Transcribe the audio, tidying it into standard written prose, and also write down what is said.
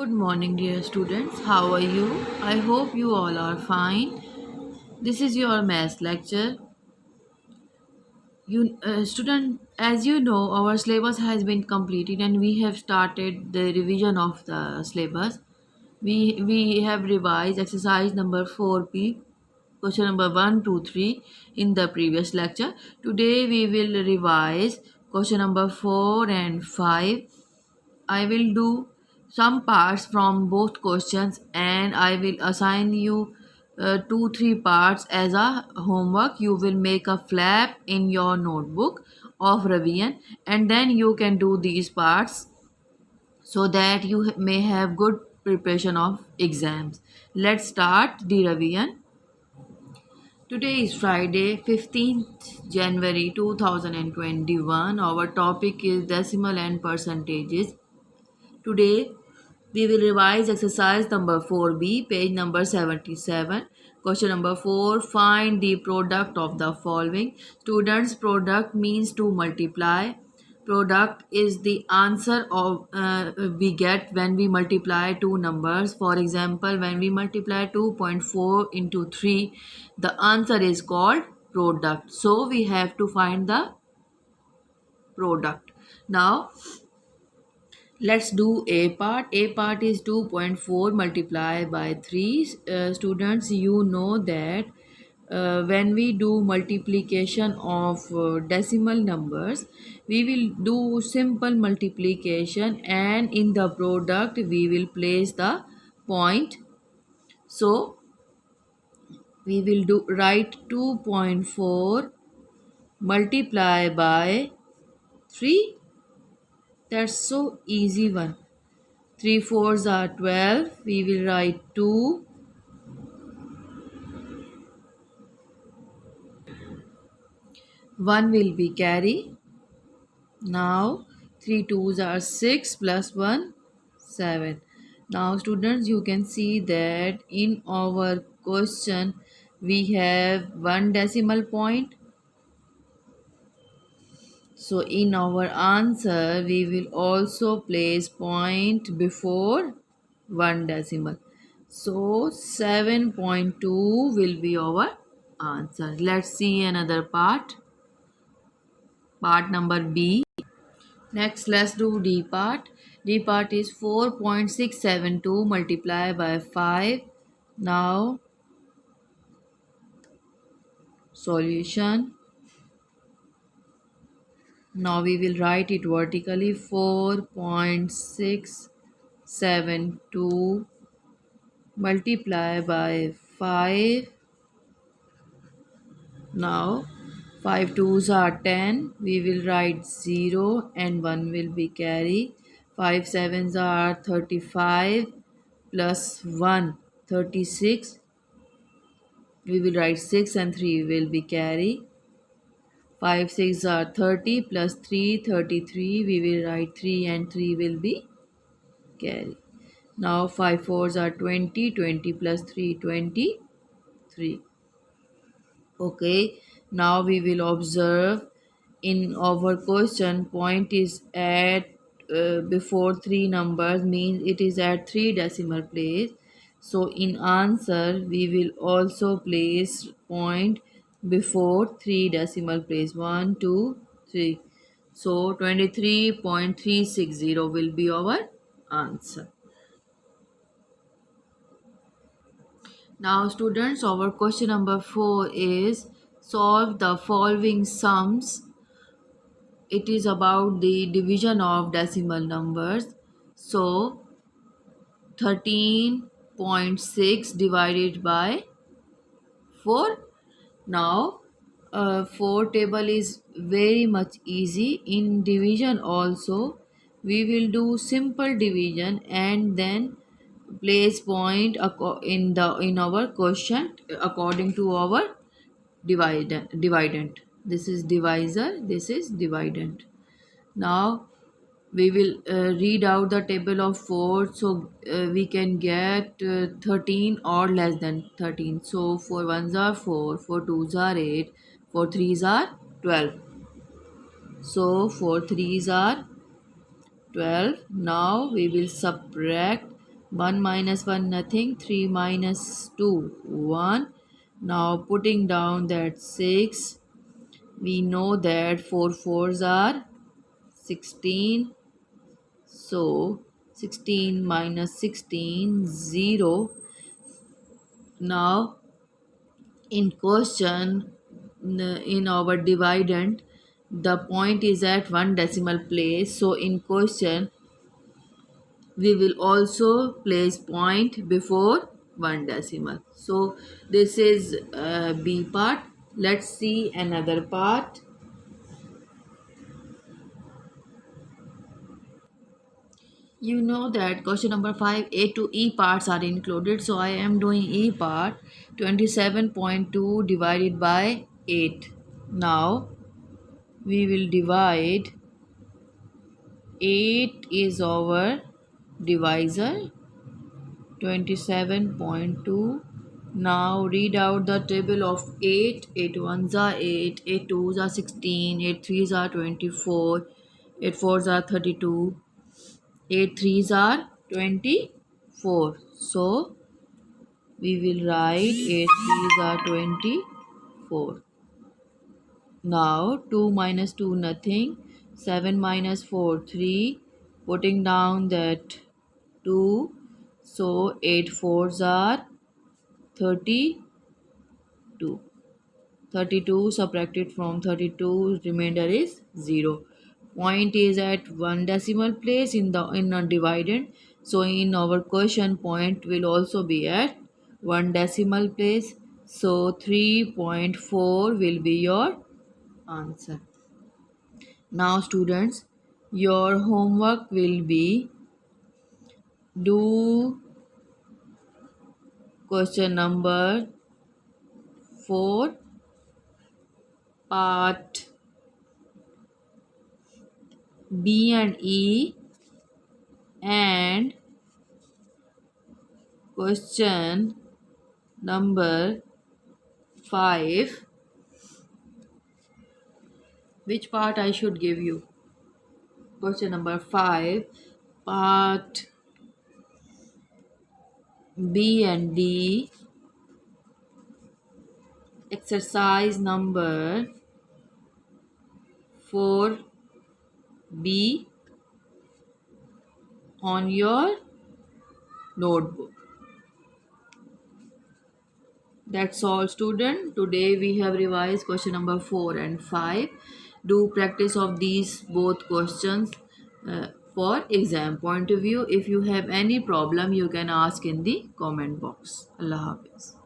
Good morning, dear students. How are you? I hope you all are fine. This is your math lecture. Student, as you know, our syllabus has been completed and we have started the revision of the syllabus. We have revised exercise number 4P, question number 1, 2, 3 in the previous lecture. Today we will revise question number 4 and 5. I will do some parts from both questions and I will assign you 2 3 parts as a homework. You will make a flap in your notebook of revision and then you can do these parts so that you may have good preparation of exams. Let's start the revision. Today is Friday, 15th January 2021. Our topic is decimal and percentages. Today, we will revise exercise number 4B, page number 77. Question number 4, find the product of the following. Students, product means to multiply. Product is the answer of we get when we multiply two numbers. For example, when we multiply 2.4 into 3, the answer is called product. So we have to find the product. Now, let's do A part. A part is 2.4 multiplied by 3. Students, you know that when we do multiplication of decimal numbers, we will do simple multiplication and in the product we will place the point. So, we will do write 2.4 multiply by 3. That's so easy one. 3 fours are 12. We will write 2. 1 will be carry. Now 3 twos are 6 plus 1 7. Now students, you can see that in our question we have one decimal point. So in our answer we will also place point before one decimal. So 7.2 will be our answer. Let's see another part. Part number B. Next, let's do D part. D part is 4.672 multiplied by 5. Now, solution. Now we will write it vertically. 4.672 multiplied by 5. Now 5 twos are 10. We will write 0 and 1 will be carry. 5 sevens are 35 plus 1 36. We will write 6 and 3 will be carry. 5 6 are 30 plus 3 33. We will write 3 and 3 will be carry. Now 5 fours are 20. 20 plus 3 23. Okay, now we will observe in our question point is at before three numbers, means it is at three decimal place. So in answer we will also place point before three decimal place, 1 2 3. So 23.360 will be our answer. Now students, our question number 4 is solve the following sums. It is about the division of decimal numbers. So 13.6 divided by 4. Now 4 table is very much easy. In division also we will do simple division and then place point in our question according to our dividend. This is divisor, this is dividend. Now we will read out the table of 4, so we can get 13 or less than 13. So 4 ones are 4, 4 twos are 8, 4 threes are 12. So 4 threes are 12. Now we will subtract 1 minus 1 nothing, 3 minus 2 1. Now putting down that 6, we know that 4 fours are 16. So 16 minus 16 0. Now in question, in our dividend, the point is at one decimal place. So in question, we will also place point before one decimal. So this is B part. Let's see another part. You know that question number 5, A to E parts are included. So I am doing E part, 27.2 divided by 8. Now we will divide. 8 is our divisor, 27.2. Now read out the table of 8. 8 ones are 8, 8 twos are 16, 8 threes are 24, 8 fours are 32, 8 threes are 24. So we will write 8 threes are 24. Now 2 minus 2 nothing, 7 minus 4 3, putting down that 2, so 8 fours are 32. 32 subtracted from 32, remainder is 0. Point is at one decimal place in a dividend. So in our question, point will also be at one decimal place. So 3.4 will be your answer. Now students, your homework will be do question number 4 part B and E and question number 5. Which part I should give you? Question number 5 part B and D, exercise number 4B on your notebook. That's all student. Today we have revised question number 4 and 5. Do practice of these both questions for exam point of view. If you have any problem, you can ask in the comment box. Allah Hafiz.